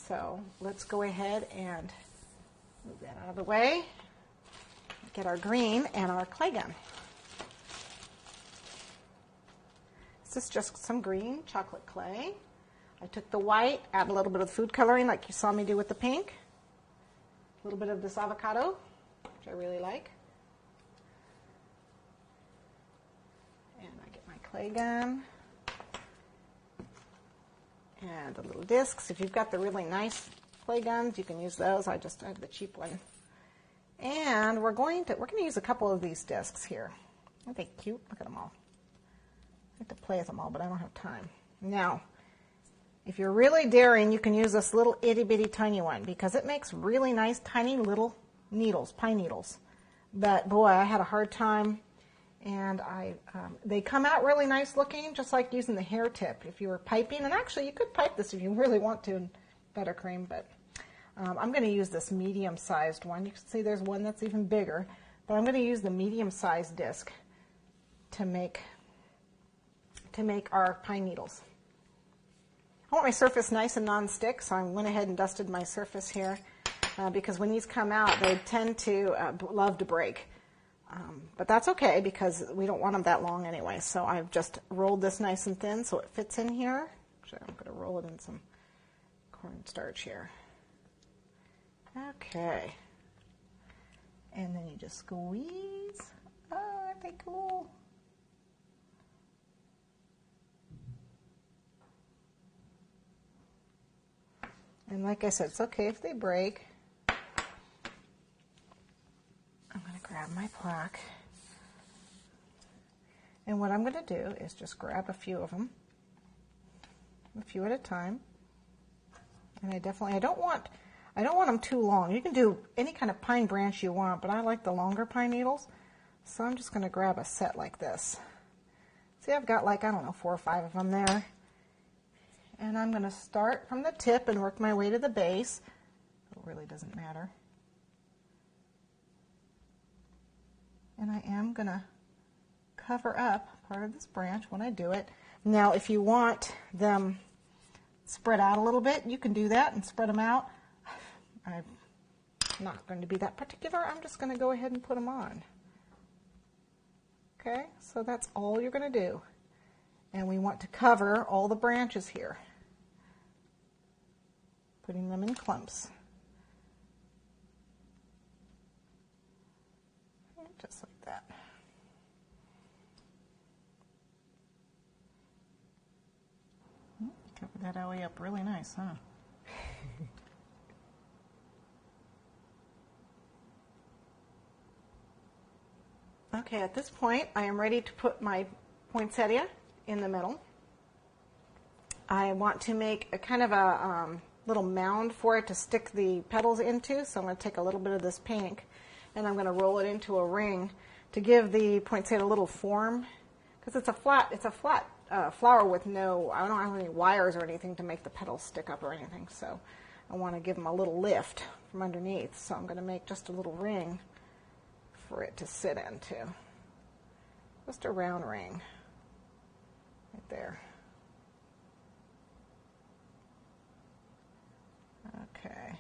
So let's go ahead and move that out of the way. Get our green and our clay gun. This is just some green chocolate clay. I took the white, add a little bit of food coloring like you saw me do with the pink. A little bit of this avocado, which I really like. And I get my clay gun. And the little discs. If you've got the really nice clay guns, you can use those. I just have the cheap one. And we're going to use a couple of these discs here. Aren't they cute? Look at them all. I have to play with them all, but I don't have time. Now, if you're really daring, you can use this little itty bitty tiny one because it makes really nice tiny little needles, pine needles. But boy, I had a hard time, and they come out really nice looking, just like using the hair tip if you were piping. And actually, you could pipe this if you really want to in buttercream, but I'm going to use this medium-sized one. You can see there's one that's even bigger, but I'm going to use the medium-sized disc to make our pine needles. I want my surface nice and non-stick, so I went ahead and dusted my surface here because when these come out, they tend to love to break. But that's okay because we don't want them that long anyway. So I've just rolled this nice and thin so it fits in here. Actually, I'm going to roll it in some cornstarch here. Okay. And then you just squeeze. Oh, aren't they cool? And like I said, it's okay if they break. I'm going to grab my plaque. And what I'm going to do is just grab a few of them, a few at a time. And I don't want them too long. You can do any kind of pine branch you want, but I like the longer pine needles. So I'm just going to grab a set like this. See, I've got like, I don't know, 4 or 5 of them there. And I'm going to start from the tip and work my way to the base. It really doesn't matter. And I am going to cover up part of this branch when I do it. Now, if you want them spread out a little bit, you can do that and spread them out. I'm not going to be that particular. I'm just going to go ahead and put them on. Okay, so that's all you're going to do. And we want to cover all the branches here, putting them in clumps. Just like that. Cover that alley up really nice, huh? Okay, at this point, I am ready to put my poinsettia in the middle. I want to make a kind of a little mound for it to stick the petals into, so I'm going to take a little bit of this pink and I'm going to roll it into a ring to give the poinsettia a little form, because it's a flat flower with no, I don't have any wires or anything to make the petals stick up or anything, so I want to give them a little lift from underneath, so I'm going to make just a little ring for it to sit into. Just a round ring. Right there. Okay.